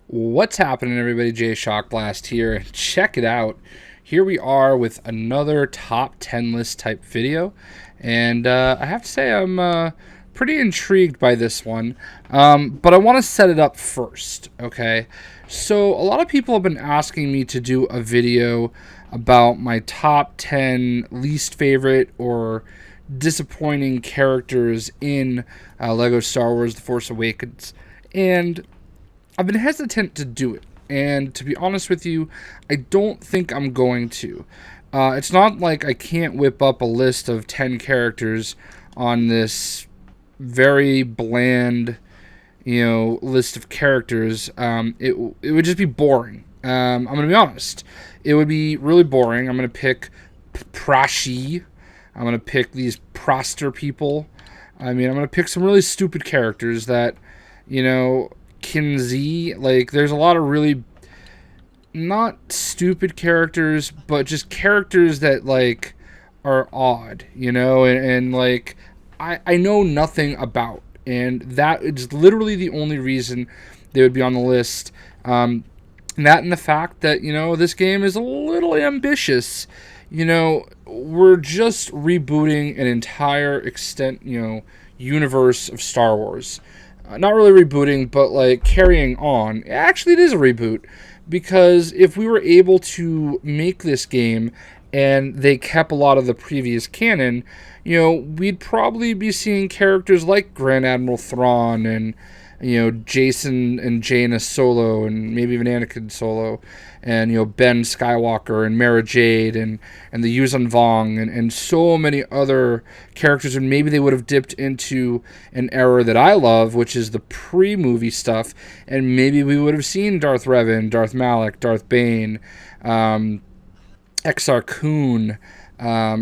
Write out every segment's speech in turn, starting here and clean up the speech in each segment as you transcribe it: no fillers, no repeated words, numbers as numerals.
What's happening, everybody? Jay Shock Blast here. Check it out. Here we are with another top 10 list type video. And I have to say, I'm pretty intrigued by this one. But I want to set it up first, okay? So, a lot of people have been asking me to do a video about my top 10 least favorite or disappointing characters in Lego Star Wars The Force Awakens. And I've been hesitant to do it, and to be honest with you, I don't think I'm going to. It's not like I can't whip up a list of 10 characters on this very bland, list of characters. It would just be boring. I'm going to be honest. It would be really boring. I'm going to pick Prashi. I'm going to pick these Proster people. I'm going to pick some really stupid characters that, Kinsey, there's a lot of really not stupid characters, but just characters that are odd, and I know nothing about, and that is literally the only reason they would be on the list. That and the fact that this game is a little ambitious. We're just rebooting an entire universe of Star Wars. Not really rebooting, but carrying on. Actually, it is a reboot, because if we were able to make this game and they kept a lot of the previous canon, we'd probably be seeing characters like Grand Admiral Thrawn and Jason and Jaina Solo, and maybe even Anakin Solo, and Ben Skywalker and Mara Jade and the Yuuzhan Vong and so many other characters, and maybe they would have dipped into an era that I love, which is the pre-movie stuff, and maybe we would have seen Darth Revan, Darth Malak, Darth Bane, Exar Kun,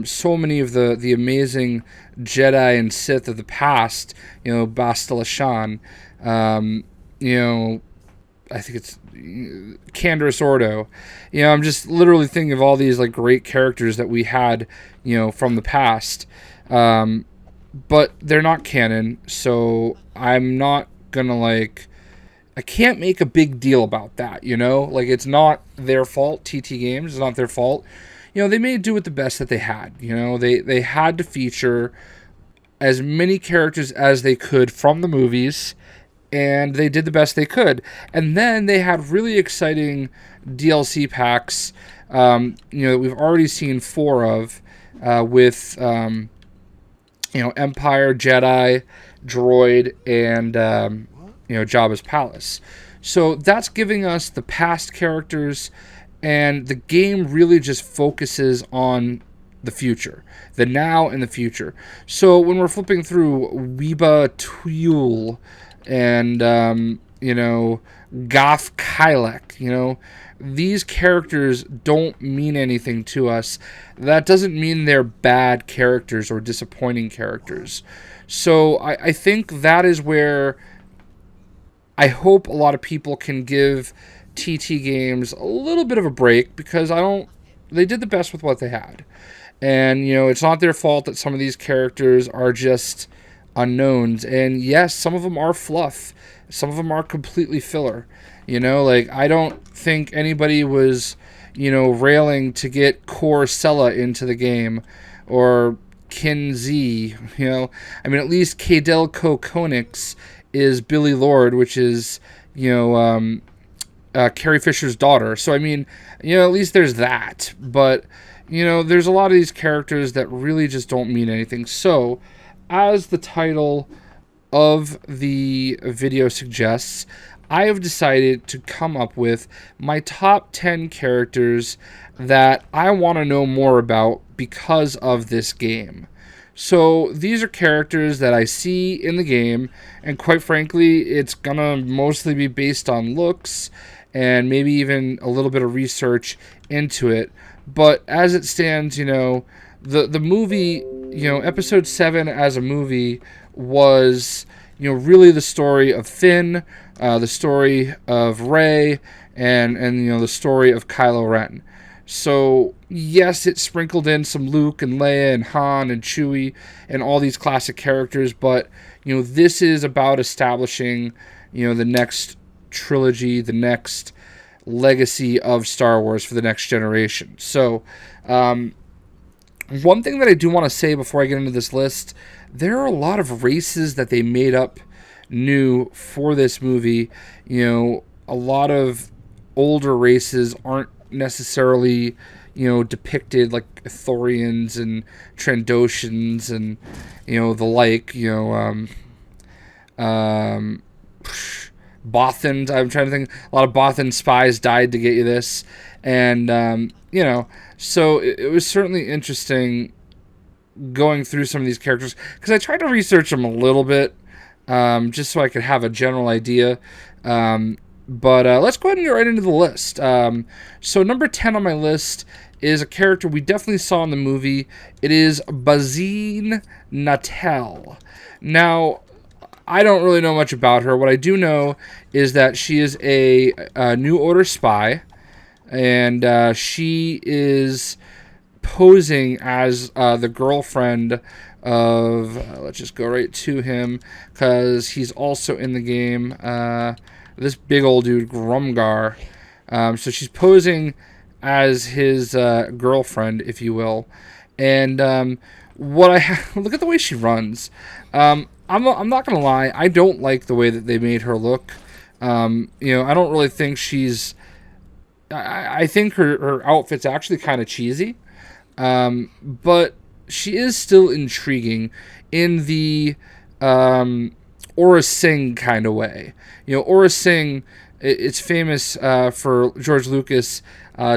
so many of the amazing Jedi and Sith of the past, Bastila Shan, I think it's Canderous Ordo. I'm just literally thinking of all these great characters that we had, from the past. But they're not canon, so I'm not gonna I can't make a big deal about that, it's not their fault. TT Games, it's not their fault. They may do with the best that they had. They had to feature as many characters as they could from the movies, and they did the best they could. And then they had really exciting DLC packs, that we've already seen 4 of, with, Empire, Jedi, Droid, and, Jabba's Palace. So that's giving us the past characters, and the game really just focuses on the future, the now and the future. So when we're flipping through Weeba Tuel and, Goff Kylek, these characters don't mean anything to us. That doesn't mean they're bad characters or disappointing characters. So I think that is where I hope a lot of people can give TT Games a little bit of a break, because they did the best with what they had. And, it's not their fault that some of these characters are just unknowns. And yes, some of them are fluff. Some of them are completely filler. I don't think anybody was, railing to get Core Sella into the game, or Kinsey, at least Kadelko Konix is Billy Lord, which is, Carrie Fisher's daughter. So, at least there's that. But, there's a lot of these characters that really just don't mean anything. So, as the title of the video suggests, I have decided to come up with my top 10 characters that I want to know more about because of this game. So these are characters that I see in the game, and quite frankly, it's gonna mostly be based on looks and maybe even a little bit of research into it. But as it stands, the movie, episode 7 as a movie was, really the story of Finn, the story of Rey, and the story of Kylo Ren. So, yes, it sprinkled in some Luke and Leia and Han and Chewie and all these classic characters, but, this is about establishing, the next trilogy, the next legacy of Star Wars for the next generation. So, one thing that I do want to say before I get into this list, there are a lot of races that they made up new for this movie. You know, a lot of older races aren't necessarily, you know, depicted, like Ithorians and Trandoshans and, you know, the like, you know, Bothans. I'm trying to think. A lot of Bothan spies died to get you this. And, you know, so it was certainly interesting going through some of these characters, because I tried to research them a little bit, just so I could have a general idea. But let's go ahead and get right into the list. So number 10 on my list is a character we definitely saw in the movie. It is Buzina Natal. Now, I don't really know much about her. What I do know is that she is a New Order spy, and she is posing as the girlfriend of, let's just go right to him, because he's also in the game, this big old dude, Grumgar. So she's posing as his girlfriend, if you will. And look at the way she runs. I'm not going to lie, I don't like the way that they made her look. You know, I don't really think she's... I think her outfit's actually kind of cheesy. But she is still intriguing in the Aura Singh kind of way. You know, Aura Singh, it's famous for George Lucas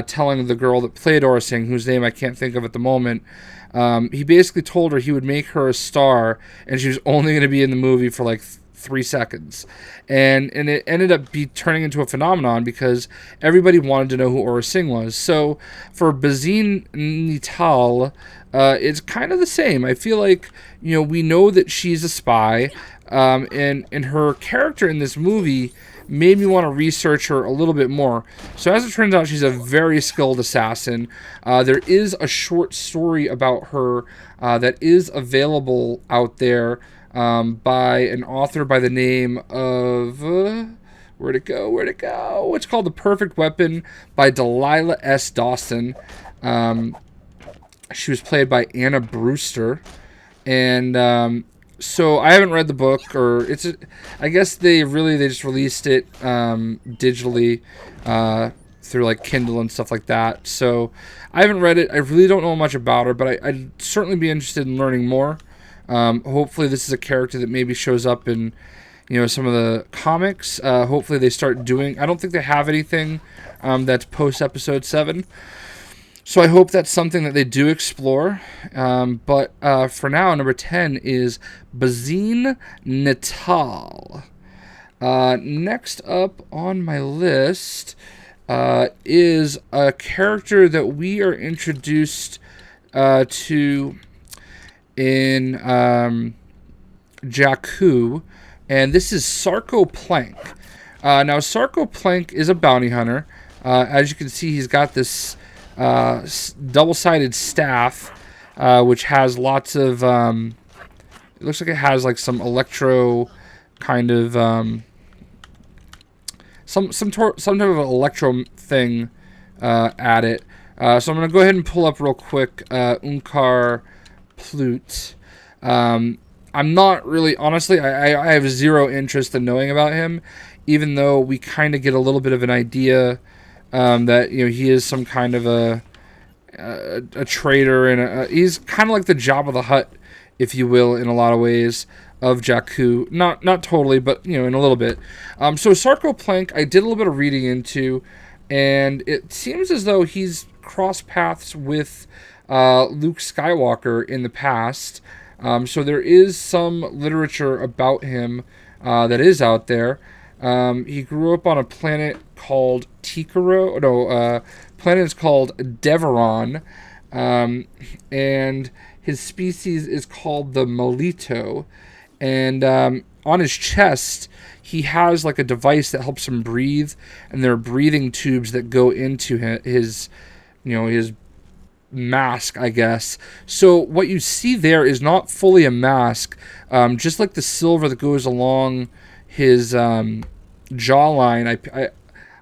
telling the girl that played Aura Singh, whose name I can't think of at the moment, he basically told her he would make her a star, and she was only going to be in the movie for like 3 seconds. And it ended up turning into a phenomenon because everybody wanted to know who Aura Singh was. So for Buzina Natal, it's kind of the same. I feel like, you know, we know that she's a spy, and her character in this movie made me want to research her a little bit more. So as it turns out, she's a very skilled assassin. There is a short story about her that is available out there by an author by the name of... where'd it go? It's called The Perfect Weapon by Delilah S. Dawson. She was played by Anna Brewster. And so I haven't read the book, or I guess they just released it digitally through like Kindle and stuff like that. So I haven't read it. I really don't know much about her, but I'd certainly be interested in learning more. Hopefully this is a character that maybe shows up in, you know, some of the comics. Hopefully they start doing... I don't think they have anything that's post episode 7. So I hope that's something that they do explore. But for now, number 10 is Buzina Natal. Next up on my list is a character that we are introduced to in Jakku, and this is Sarco Plank. Now, Sarco Plank is a bounty hunter. As you can see, he's got this double-sided staff, which has lots of... it looks like it has like some electro kind of... some type of electro thing at it. So I'm going to go ahead and pull up real quick Athgar Heece. I'm not really... Honestly, I have zero interest in knowing about him, even though we kind of get a little bit of an idea that, you know, he is some kind of a traitor, and he's kind of like the Jabba the Hutt, if you will, in a lot of ways, of Jakku. Not totally, but, you know, in a little bit. So Sarco Plank, I did a little bit of reading into, and it seems as though he's crossed paths with Luke Skywalker in the past. So there is some literature about him that is out there. He grew up on a planet called Tikaro. No, planet is called Deveron. And his species is called the Molito. And on his chest, he has like a device that helps him breathe. And there are breathing tubes that go into his mask, I guess. So what you see there is not fully a mask. Just like the silver that goes along his jawline,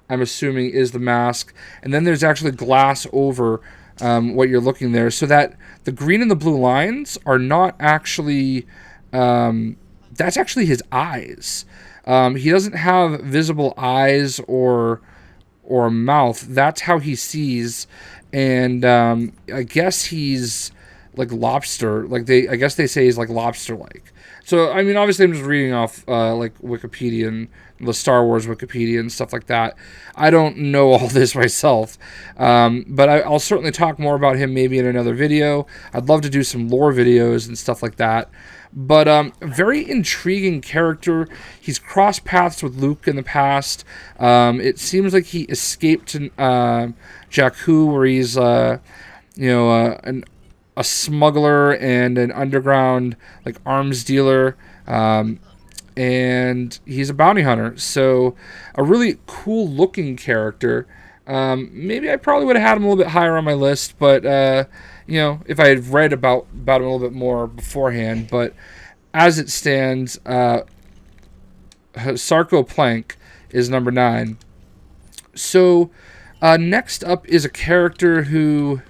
I'm assuming, is the mask. And then there's actually glass over what you're looking there, so that the green and the blue lines are not actually, that's actually his eyes. He doesn't have visible eyes or a mouth. That's how he sees. And I guess he's like lobster. I guess they say he's like lobster-like. So, I mean, obviously I'm just reading off like Wikipedia and the Star Wars Wikipedia and stuff like that. I don't know all this myself, but I'll certainly talk more about him maybe in another video. I'd love to do some lore videos and stuff like that. But very intriguing character. He's crossed paths with Luke in the past. It seems like he escaped to Jakku, where he's a smuggler and an underground like arms dealer, and he's a bounty hunter. So a really cool looking character. Maybe I probably would have had him a little bit higher on my list, but if I had read about him a little bit more beforehand. But as it stands, Sarco Plank is number 9. So next up is a character who,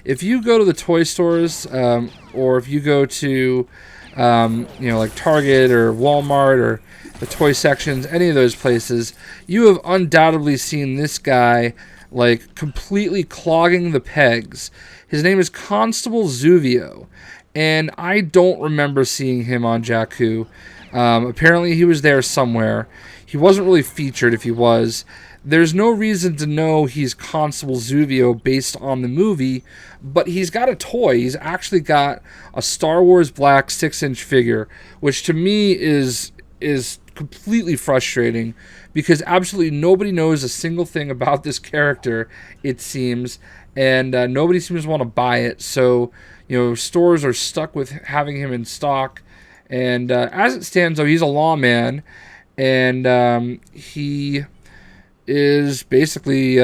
if you go to the toy stores, or if you go to, like Target or Walmart or the toy sections, any of those places, you have undoubtedly seen this guy like completely clogging the pegs. His name is Constable Zuvio, and I don't remember seeing him on Jakku. Apparently he was there somewhere. He wasn't really featured. If he was, there's no reason to know he's Constable Zuvio based on the movie, but he's got a toy. He's actually got a Star Wars black 6-inch figure, which to me is completely frustrating, because absolutely nobody knows a single thing about this character, it seems, and nobody seems to want to buy it. So, stores are stuck with having him in stock. And as it stands, though, he's a lawman, and he is basically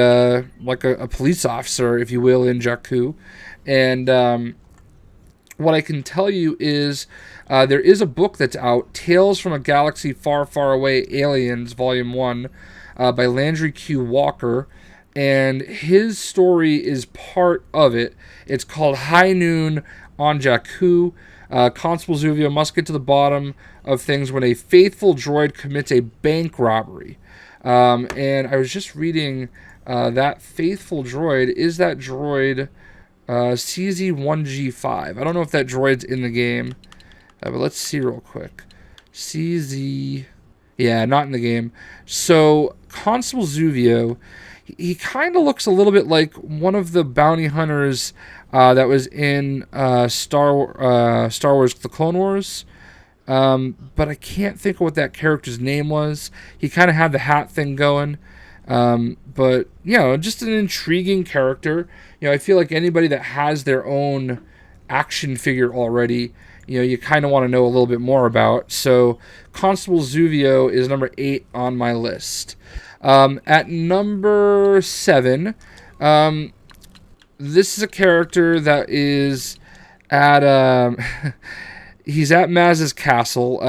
like a police officer, if you will, in Jakku. And what I can tell you is there is a book that's out, Tales from a Galaxy Far, Far Away, Aliens, Volume 1, by Landry Q. Walker, and his story is part of it. It's called High Noon on Jakku. Constable Zuvio must get to the bottom of things when a faithful droid commits a bank robbery. And I was just reading that faithful droid is that droid CZ1G5. I don't know if that droid's in the game, but let's see real quick. CZ, yeah, not in the game. So Constable Zuvio, he kind of looks a little bit like one of the bounty hunters that was in Star Wars: The Clone Wars. But I can't think of what that character's name was. He kind of had the hat thing going. But, just an intriguing character. I feel like anybody that has their own action figure already, you kind of want to know a little bit more about. So Constable Zuvio is number 8 on my list. At number 7, this is a character that is at... he's at Maz's castle.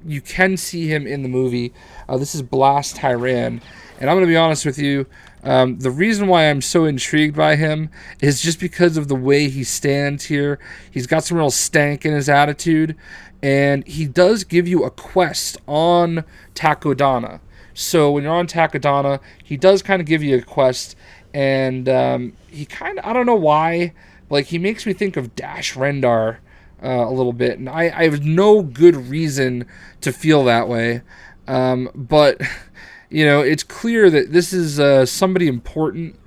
You can see him in the movie. This is Blass Tyran. And I'm going to be honest with you, the reason why I'm so intrigued by him is just because of the way he stands here. He's got some real stank in his attitude, and he does give you a quest on Takodana. So when you're on Takodana, he does kind of give you a quest, and he kind of, I don't know why, like he makes me think of Dash Rendar a little bit, and I have no good reason to feel that way, but it's clear that this is somebody important,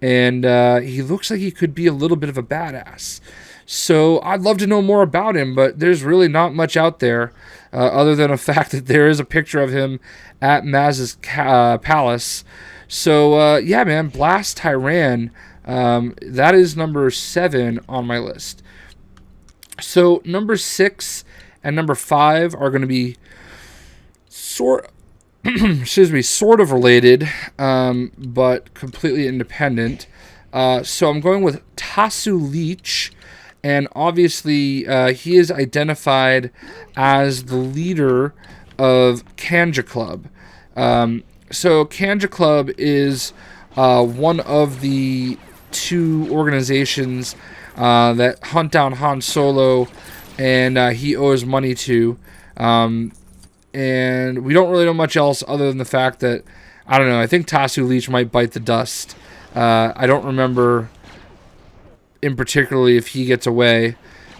and he looks like he could be a little bit of a badass. So I'd love to know more about him, but there's really not much out there other than the fact that there is a picture of him at Maz's palace. So yeah, man, Blass Tyran, that is number 7 on my list. So number 6 and number 5 are going to be sort of related, but completely independent. So I'm going with Tasu Leech, and obviously he is identified as the leader of Kanja Club. So Kanja Club is one of the two organizations that hunt down Han Solo, and he owes money to. And we don't really know much else other than the fact that, I don't know, I think Tasu Leech might bite the dust. I don't remember in particularly if he gets away.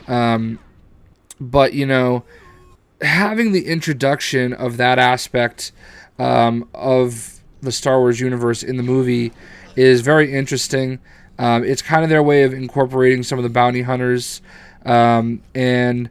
But, you know, having the introduction of that aspect of the Star Wars universe in the movie is very interesting. It's kind of their way of incorporating some of the bounty hunters. And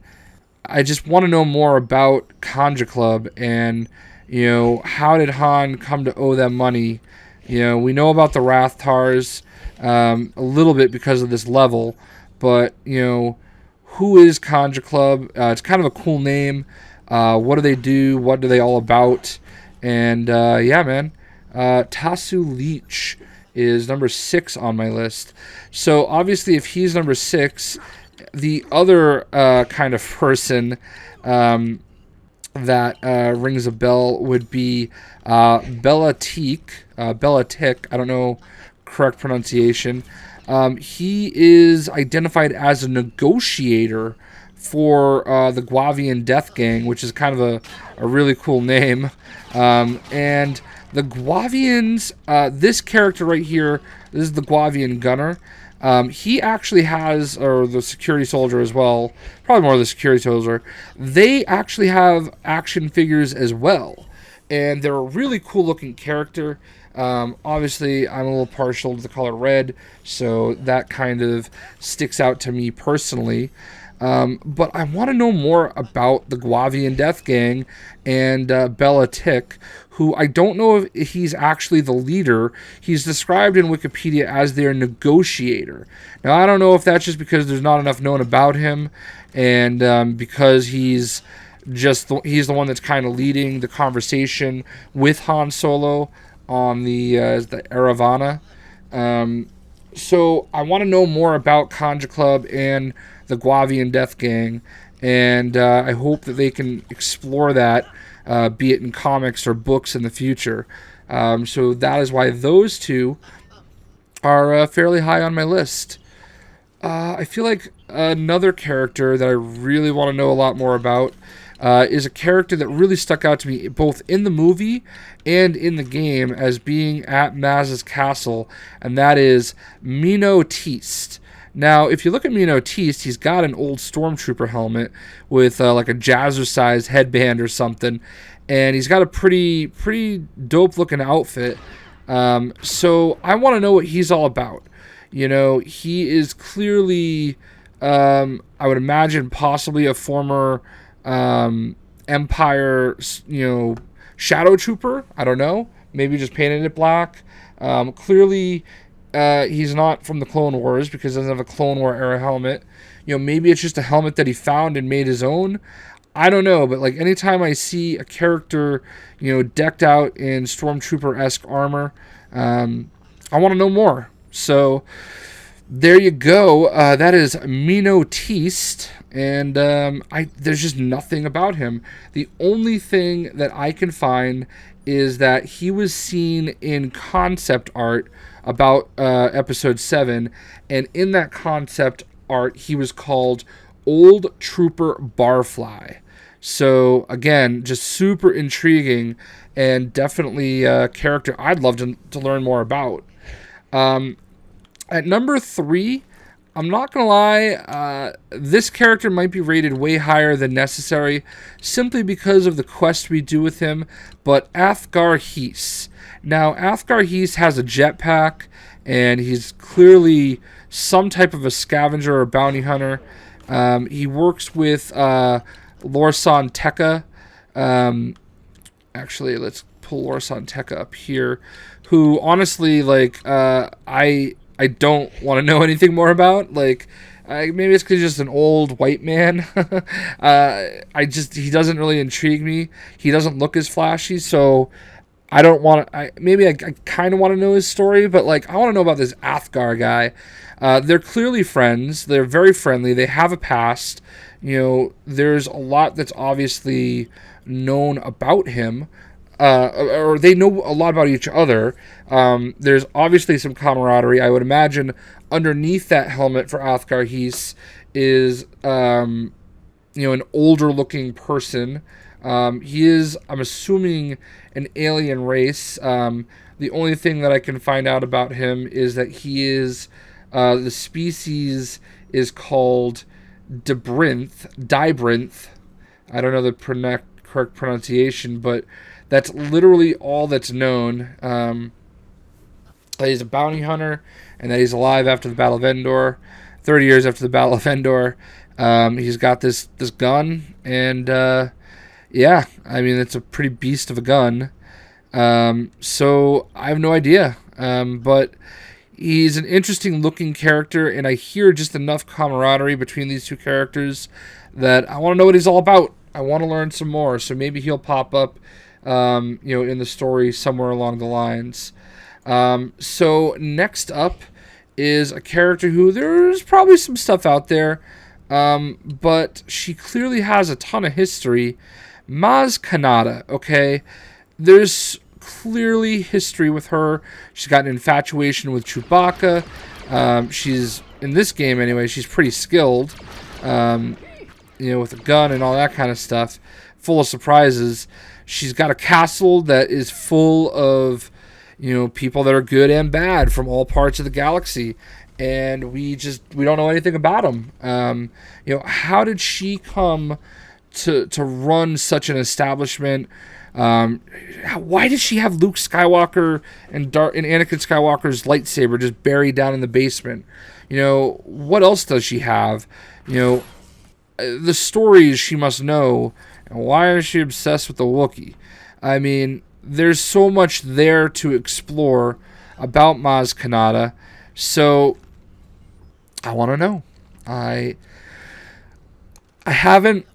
I just want to know more about Kanja Club and, you know, how did Han come to owe them money? You know, we know about the Rathtars a little bit because of this level, but, you know, who is Kanja Club? It's kind of a cool name. What do they do? What are they all about? And, yeah, man, Tasu Leech is number 6 on my list. So, obviously, if he's number 6... the other kind of person that rings a bell would be Bala Tik. Bala Tik, I don't know correct pronunciation. He is identified as a negotiator for the Guavian Death Gang, which is kind of a really cool name. And the Guavians, this character right here, this is the Guavian Gunner. He actually has, or the security soldier as well, probably more the security soldier, they actually have action figures as well. And they're a really cool looking character. Obviously, I'm a little partial to the color red, so that kind of sticks out to me personally. But I want to know more about the Guavian Death Gang and Bala Tik, who I don't know if he's actually the leader. He's described in Wikipedia as their negotiator. Now, I don't know if that's just because there's not enough known about him, and because he's the one that's kind of leading the conversation with Han Solo on the Aravana. So I want to know more about Kanja Club and the Guavian Death Gang, and I hope that they can explore that, be it in comics or books in the future. So that is why those two are fairly high on my list. I feel like another character that I really want to know a lot more about is a character that really stuck out to me both in the movie and in the game as being at Maz's castle, and that is Teest. Now, if you look at Teest, he's got an old stormtrooper helmet with like a jazzercise headband or something, and he's got a pretty dope-looking outfit. So I want to know what he's all about. You know, he is clearly, I would imagine, possibly a former Empire, you know, shadow trooper. I don't know. Maybe just painted it black. Clearly, he's not from the Clone Wars because he doesn't have a Clone War era helmet. You know, maybe it's just a helmet that he found and made his own. I don't know, but like anytime I see a character, you know, decked out in Stormtrooper-esque armor, I want to know more. So there you go. That is Teest, and there's just nothing about him. The only thing that I can find is that he was seen in concept art about Episode 7, and in that concept art, he was called Old Trooper Barfly. So, again, just super intriguing, and definitely a character I'd love to learn more about. At number 3, I'm not going to lie, this character might be rated way higher than necessary, simply because of the quest we do with him, but Athgar Heece. Now, Athgar Heece has a jetpack, and he's clearly some type of a scavenger or bounty hunter. He works with Lorsan Tekka. Actually, let's pull Lorsan Tekka up here, who honestly, like, I don't want to know anything more about. Like, maybe it's because he's just an old white man. He doesn't really intrigue me. He doesn't look as flashy, so I don't want to. I kind of want to know his story, but like I want to know about this Athgar guy. They're clearly friends. They're very friendly. They have a past. You know, there's a lot that's obviously known about him, or they know a lot about each other. There's obviously some camaraderie. I would imagine underneath that helmet for Athgar Heece is, an older-looking person. He is, I'm assuming, an alien race. The only thing that I can find out about him is that he is, the species is called Dibrinth. I don't know the correct pronunciation, but that's literally all that's known. That he's a bounty hunter, and that he's alive after the Battle of Endor, 30 years after the Battle of Endor. He's got this gun, and yeah, I mean, it's a pretty beast of a gun. So I have no idea, but he's an interesting looking character, and I hear just enough camaraderie between these two characters that I want to know what he's all about. I want to learn some more, so maybe he'll pop up, in the story somewhere along the lines. So next up is a character who there's probably some stuff out there, but she clearly has a ton of history. Maz Kanata, okay? There's clearly history with her. She's got an infatuation with Chewbacca. She's, in this game anyway, she's pretty skilled, with a gun and all that kind of stuff, full of surprises. She's got a castle that is full of, people that are good and bad from all parts of the galaxy, and we don't know anything about them. How did she come to run such an establishment? Why did she have Luke Skywalker and Anakin Skywalker's lightsaber just buried down in the basement? What else does she have? The stories she must know, and why is she obsessed with the Wookiee? I mean, there's so much there to explore about Maz Kanata, so I want to know. I haven't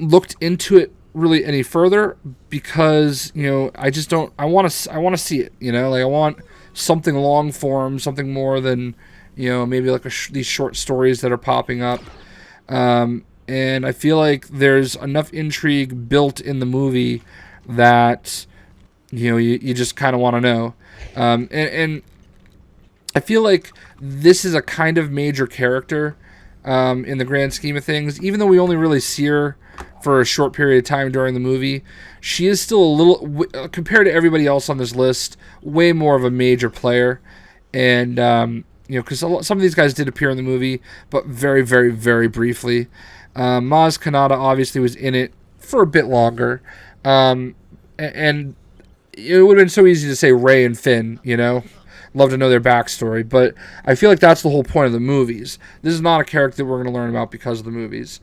looked into it really any further because I just don't. I want to see it. I want something long form, something more than maybe like these short stories that are popping up. And I feel like there's enough intrigue built in the movie that you just kind of want to know. And I feel like this is a kind of major character in the grand scheme of things. Even though we only really see her for a short period of time during the movie, she is still a little, compared to everybody else on this list, way more of a major player. And because some of these guys did appear in the movie, but very, very, very briefly. Maz Kanata obviously was in it for a bit longer. And it would have been so easy to say Rey and Finn, Love to know their backstory. But I feel like that's the whole point of the movies. This is not a character that we're going to learn about because of the movies.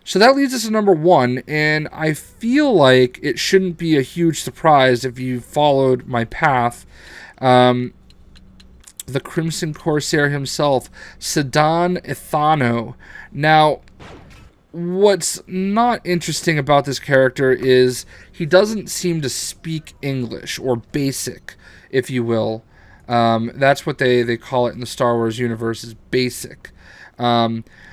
So that leads us to number 1, and I feel like it shouldn't be a huge surprise if you followed my path. The Crimson Corsair himself, Sidon Ithano. Now, what's not interesting about this character is he doesn't seem to speak English, or basic, if you will. That's what they call it in the Star Wars universe, is basic.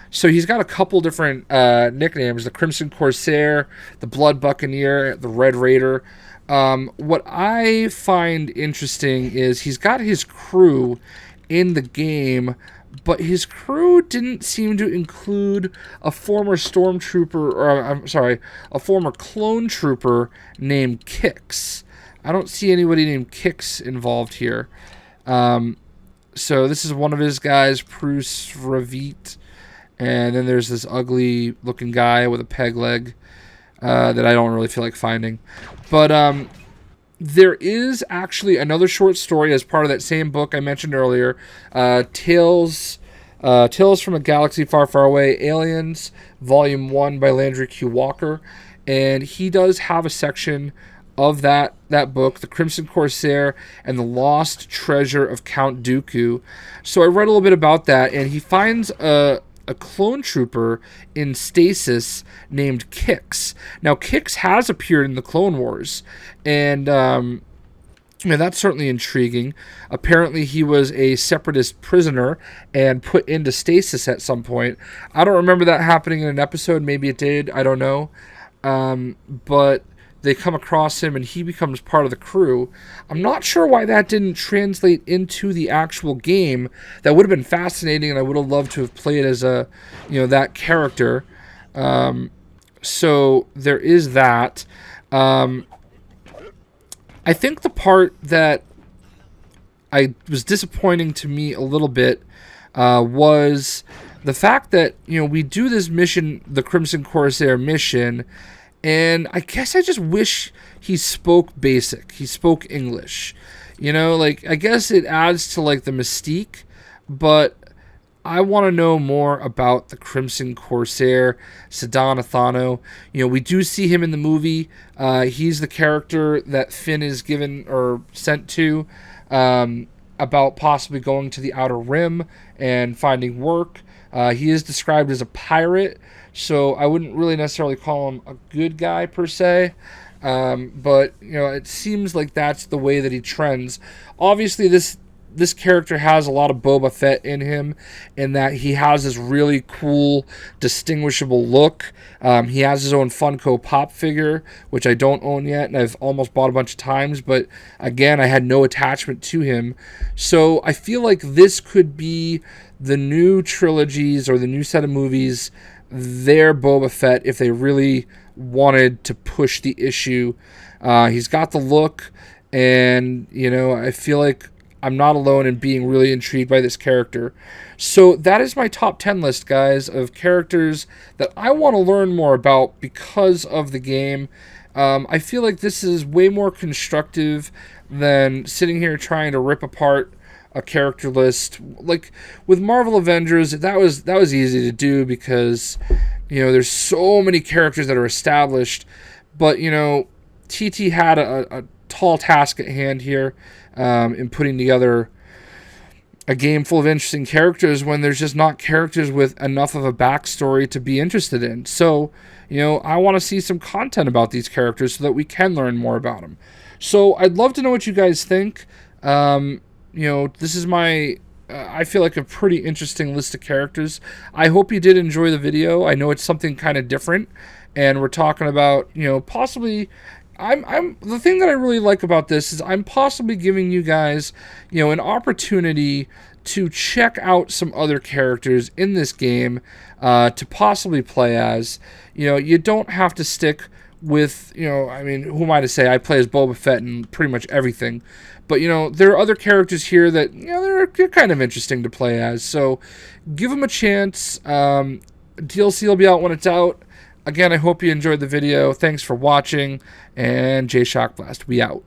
So he's got a couple different nicknames: the Crimson Corsair, the Blood Buccaneer, the Red Raider. What I find interesting is he's got his crew in the game, but his crew didn't seem to include a former stormtrooper, or a former clone trooper named Kix. I don't see anybody named Kix involved here. So this is one of his guys, Bruce Ravit. And then there's this ugly looking guy with a peg leg that I don't really feel like finding. But there is actually another short story as part of that same book I mentioned earlier, Tales from a Galaxy Far, Far Away, Aliens, Volume 1 by Landry Q. Walker. And he does have a section of that book, The Crimson Corsair and the Lost Treasure of Count Dooku. So I read a little bit about that, and he finds a clone trooper in stasis named Kix. Now, Kix has appeared in the Clone Wars, and that's certainly intriguing. Apparently, he was a separatist prisoner and put into stasis at some point. I don't remember that happening in an episode. Maybe it did. I don't know. but they come across him and he becomes part of the crew. I'm not sure why that didn't translate into the actual game. That would have been fascinating, and I would have loved to have played as a, that character. So there is that. I think the part that was disappointing to me a little bit was the fact that, we do this mission, the Crimson Corsair mission, and I guess I just wish he spoke basic. He spoke English. I guess it adds to, the mystique, but I want to know more about the Crimson Corsair, Sidon Ithano. We do see him in the movie. He's the character that Finn is given or sent to about possibly going to the Outer Rim and finding work. He is described as a pirate, so I wouldn't really necessarily call him a good guy per se. But it seems like that's the way that he trends. Obviously, this character has a lot of Boba Fett in him, in that he has this really cool, distinguishable look. He has his own Funko Pop figure, which I don't own yet, and I've almost bought a bunch of times, but again, I had no attachment to him. So I feel like this could be the new trilogies or the new set of movies, their Boba Fett, if they really wanted to push the issue. He's got the look, and I feel like I'm not alone in being really intrigued by this character. So that is my top 10 list, guys, of characters that I want to learn more about because of the game. I feel like this is way more constructive than sitting here trying to rip apart a character list. Like with Marvel Avengers, that was easy to do because there's so many characters that are established, but TT had a tall task at hand here in putting together a game full of interesting characters when there's just not characters with enough of a backstory to be interested in. So I want to see some content about these characters so that we can learn more about them. So I'd love to know what you guys think. This is my I feel like a pretty interesting list of characters. I hope you did enjoy the video. I know it's something kind of different, and we're talking about, possibly, I'm the thing that I really like about this is I'm possibly giving you guys, an opportunity to check out some other characters in this game to possibly play as. You don't have to stick with, who am I to say? I play as Boba Fett in pretty much everything. But, there are other characters here that, they're kind of interesting to play as. So give them a chance. DLC will be out when it's out. Again, I hope you enjoyed the video. Thanks for watching. And J Shock Blast, we out.